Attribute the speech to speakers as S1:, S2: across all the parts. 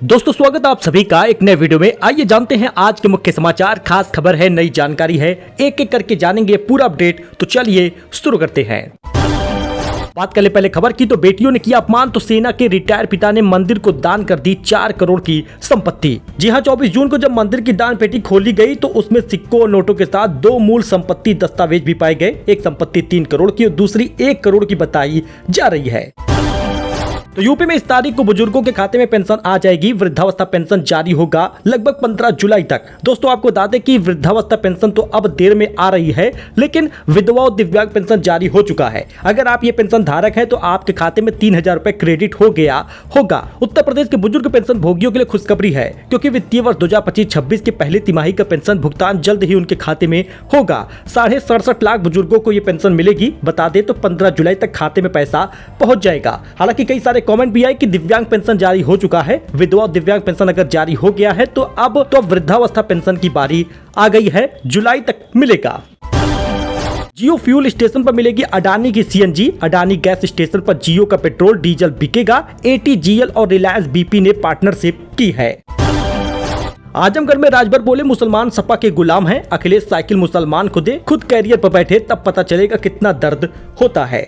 S1: दोस्तों स्वागत है आप सभी का एक नए वीडियो में। आइए जानते हैं आज के मुख्य समाचार। खास खबर है, नई जानकारी है, एक एक करके जानेंगे पूरा अपडेट। तो चलिए शुरू करते हैं। बात कर ले पहले खबर की, तो बेटियों ने किया अपमान तो सेना के रिटायर पिता ने मंदिर को दान कर दी 4 करोड़ की संपत्ति। जी हां, 24 जून को जब मंदिर की दान पेटी खोली गई तो उसमें सिक्कों और नोटों के साथ 2 मूल संपत्ति दस्तावेज भी पाए गए। एक संपत्ति 3 करोड़ की और दूसरी 1 करोड़ की बताई जा रही है। तो यूपी में इस तारीख को बुजुर्गों के खाते में पेंशन आ जाएगी। वृद्धावस्था पेंशन जारी होगा लगभग 15 जुलाई तक। दोस्तों आपको बता दें कि वृद्धावस्था पेंशन तो अब देर में आ रही है, लेकिन विधवा और दिव्यांग पेंशन जारी हो चुका है। अगर आप ये पेंशन धारक हैं तो आपके खाते में 3000 रुपए क्रेडिट हो गया होगा। उत्तर प्रदेश के बुजुर्ग पेंशन भोगियों के लिए खुशखबरी है, क्योंकि वित्तीय वर्ष 2025-26 की पहली तिमाही का पेंशन भुगतान जल्द ही उनके खाते में होगा। 67.5 लाख बुजुर्गों को ये पेंशन मिलेगी। बता दें तो 15 जुलाई तक खाते में पैसा पहुंच जाएगा। हालांकि कई सारे कमेंट भी आए कि दिव्यांग पेंशन जारी हो चुका है, विधवा और दिव्यांग पेंशन अगर जारी हो गया है तो अब तो वृद्धावस्था पेंशन की बारी आ गई है, जुलाई तक मिलेगा। जियो फ्यूल स्टेशन पर मिलेगी अडानी की सीएनजी। अडानी गैस स्टेशन पर जियो का पेट्रोल डीजल बिकेगा। एटीजीएल और रिलायंस बीपी ने पार्टनरशिप की है। आजमगढ़ में राजभर बोले मुसलमान सपा के गुलाम हैं। अखिलेश साइकिल मुसलमान को दे, खुद कैरियर पर बैठे तब पता चलेगा कितना दर्द होता है।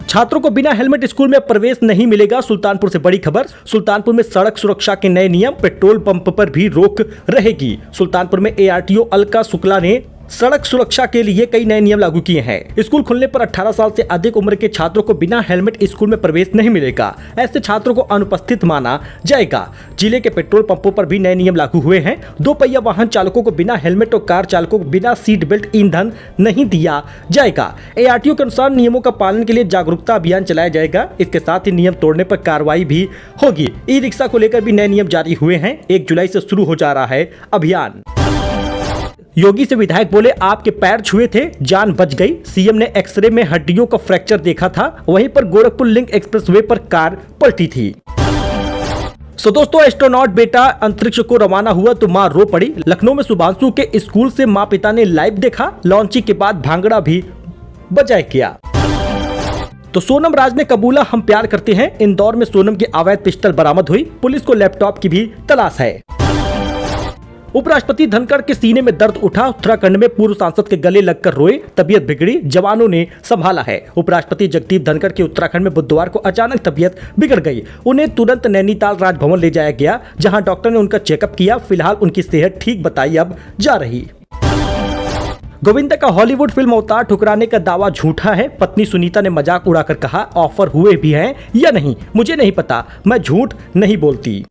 S1: छात्रों को बिना हेलमेट स्कूल में प्रवेश नहीं मिलेगा। सुल्तानपुर से बड़ी खबर। सुल्तानपुर में सड़क सुरक्षा के नए नियम, पेट्रोल पंप पर भी रोक रहेगी। सुल्तानपुर में एआरटीओ अलका शुक्ला ने सड़क सुरक्षा के लिए कई नए नियम लागू किए हैं। स्कूल खुलने पर 18 साल से अधिक उम्र के छात्रों को बिना हेलमेट स्कूल में प्रवेश नहीं मिलेगा। ऐसे छात्रों को अनुपस्थित माना जाएगा। जिले के पेट्रोल पंपों पर भी नए नियम लागू हुए हैं। 2 पहिया वाहन चालकों को बिना हेलमेट और कार चालकों को बिना सीट बेल्ट ईंधन नहीं दिया जाएगा। एआरटीओ के अनुसार नियमों का पालन के लिए जागरूकता अभियान चलाया जाएगा। इसके साथ ही नियम तोड़ने पर कार्रवाई भी होगी। ई रिक्शा को लेकर भी नए नियम जारी हुए हैं। 1 जुलाई से शुरू हो जा रहा है अभियान। योगी से विधायक बोले आपके पैर छुए थे, जान बच गई। सीएम ने एक्सरे में हड्डियों का फ्रैक्चर देखा था। वहीं पर गोरखपुर लिंक एक्सप्रेसवे पर कार पलटी थी। दोस्तों एस्ट्रोनॉट बेटा अंतरिक्ष को रवाना हुआ तो मां रो पड़ी। लखनऊ में शुभांशु के स्कूल से मां पिता ने लाइव देखा। लॉन्चिंग के बाद भांगड़ा भी बजाय किया। तो सोनम राज ने कबूला हम प्यार करते हैं। इंदौर में सोनम की अवैध पिस्टल बरामद हुई। पुलिस को लैपटॉप की भी तलाश है। उपराष्ट्रपति धनखड़ के सीने में दर्द उठा। उत्तराखंड में पूर्व सांसद के गले लगकर रोए, तबीयत बिगड़ी, जवानों ने संभाला है। उपराष्ट्रपति जगदीप धनखड़ की उत्तराखंड में बुधवार को अचानक तबीयत बिगड़ गई। उन्हें तुरंत नैनीताल राजभवन ले जाया गया, जहां डॉक्टर ने उनका चेकअप किया। फिलहाल उनकी सेहत ठीक बताई अब जा रही। गोविंदा का हॉलीवुड फिल्म अवतार ठुकराने का दावा झूठा है। पत्नी सुनीता ने मजाक उड़ाकर कहा ऑफर हुए भी हैं या नहीं मुझे नहीं पता, मैं झूठ नहीं बोलती।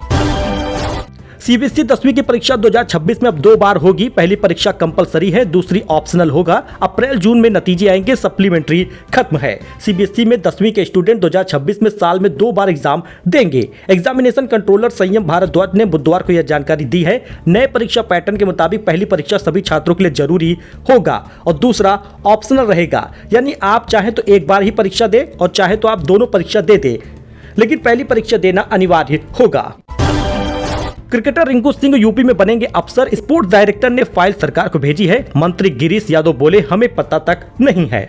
S1: सीबीएसई 10वीं की परीक्षा 2026 में अब 2 बार होगी। पहली परीक्षा कंपलसरी है, दूसरी ऑप्शनल होगा। अप्रैल जून में नतीजे आएंगे, सप्लीमेंट्री खत्म है। सीबीएसई में 10वीं के स्टूडेंट 2026 में साल में 2 बार एग्जाम देंगे। एग्जामिनेशन कंट्रोलर संयम भारद्वाज ने बुधवार को यह जानकारी दी है। नए परीक्षा पैटर्न के मुताबिक पहली परीक्षा सभी छात्रों के लिए जरूरी होगा और दूसरा ऑप्शनल रहेगा। यानी आप चाहे तो एक बार ही परीक्षा दे और चाहे तो आप दोनों परीक्षा दे दे, लेकिन पहली परीक्षा देना अनिवार्य होगा। क्रिकेटर रिंकू सिंह यूपी में बनेंगे अफसर। स्पोर्ट्स डायरेक्टर ने फाइल सरकार को भेजी है। मंत्री गिरीश यादव बोले हमें पता तक नहीं है।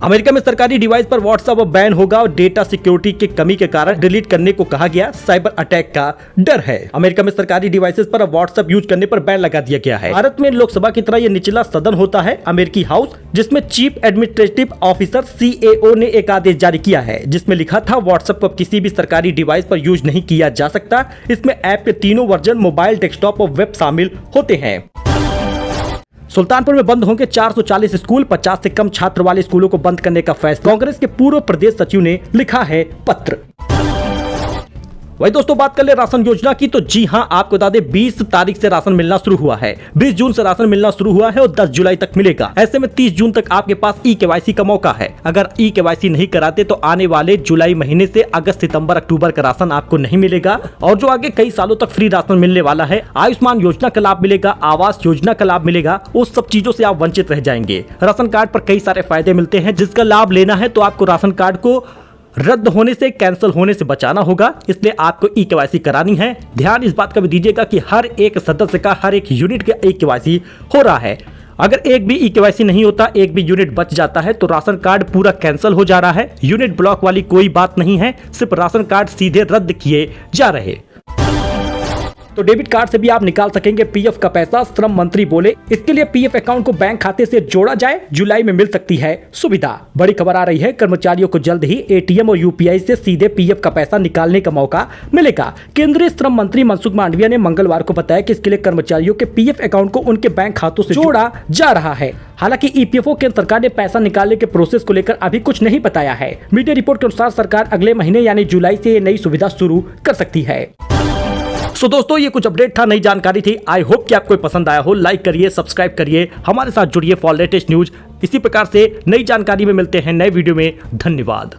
S1: अमेरिका में सरकारी डिवाइस पर व्हाट्सएप बैन होगा और डेटा सिक्योरिटी की कमी के कारण डिलीट करने को कहा गया। साइबर अटैक का डर है। अमेरिका में सरकारी डिवाइसेस पर व्हाट्सएप यूज करने पर बैन लगा दिया गया है। भारत में लोकसभा की तरह यह निचला सदन होता है, अमेरिकी हाउस, जिसमें चीफ एडमिनिस्ट्रेटिव ऑफिसर CAO ने एक आदेश जारी किया है, जिसमें लिखा था व्हाट्सएप को किसी भी सरकारी डिवाइस पर यूज नहीं किया जा सकता। इसमें ऐप के तीनों वर्जन मोबाइल, डेस्कटॉप और वेब शामिल होते हैं। सुल्तानपुर में बंद होंगे 440 स्कूल। 50 से कम छात्र वाले स्कूलों को बंद करने का फैसला। कांग्रेस के पूर्व प्रदेश सचिव ने लिखा है पत्र। वही दोस्तों बात कर ले राशन योजना की, तो जी हां आपको बता दें 20 तारीख से राशन मिलना शुरू हुआ है। 20 जून से राशन मिलना शुरू हुआ है और 10 जुलाई तक मिलेगा। ऐसे में 30 जून तक आपके पास ई-केवाईसी का मौका है। अगर ई-केवाईसी नहीं कराते तो आने वाले जुलाई महीने से अगस्त, सितंबर, अक्टूबर का राशन आपको नहीं मिलेगा और जो आगे कई सालों तक फ्री राशन मिलने वाला है, आयुष्मान योजना का लाभ मिलेगा, आवास योजना का लाभ मिलेगा, उस सब चीजों से आप वंचित रह जाएंगे। राशन कार्ड पर कई सारे फायदे मिलते हैं, जिसका लाभ लेना है तो आपको राशन कार्ड को रद्द होने से, कैंसिल होने से बचाना होगा। इसलिए आपको ई-केवाईसी करानी है। ध्यान इस बात का भी दीजिएगा कि हर एक सदस्य का, हर एक यूनिट का ई-केवाईसी हो रहा है। अगर एक भी ई-केवाईसी नहीं होता, एक भी यूनिट बच जाता है तो राशन कार्ड पूरा कैंसिल हो जा रहा है। यूनिट ब्लॉक वाली कोई बात नहीं है, सिर्फ राशन कार्ड सीधे रद्द किए जा रहे। तो डेबिट कार्ड से भी आप निकाल सकेंगे पीएफ का पैसा, श्रम मंत्री बोले। इसके लिए पीएफ अकाउंट को बैंक खाते से जोड़ा जाए, जुलाई में मिल सकती है सुविधा। बड़ी खबर आ रही है, कर्मचारियों को जल्द ही एटीएम और यूपीआई से सीधे पीएफ का पैसा निकालने का मौका मिलेगा। केंद्रीय श्रम मंत्री मनसुख मांडविया ने मंगलवार को बताया कि इसके लिए कर्मचारियों के पीएफ अकाउंट को उनके बैंक खातों से जोड़ा जा रहा है। हालांकि ईपीएफओ केंद्र सरकार ने पैसा निकालने के प्रोसेस को लेकर अभी कुछ नहीं बताया है। मीडिया रिपोर्ट के अनुसार सरकार अगले महीने यानी जुलाई से ये नई सुविधा शुरू कर सकती है। सो दोस्तों, ये कुछ अपडेट था, नई जानकारी थी। आई होप कि आपको पसंद आया हो। लाइक करिए, सब्सक्राइब करिए, हमारे साथ जुड़िए फॉर लेटेस्ट न्यूज। इसी प्रकार से नई जानकारी में मिलते हैं नए वीडियो में। धन्यवाद।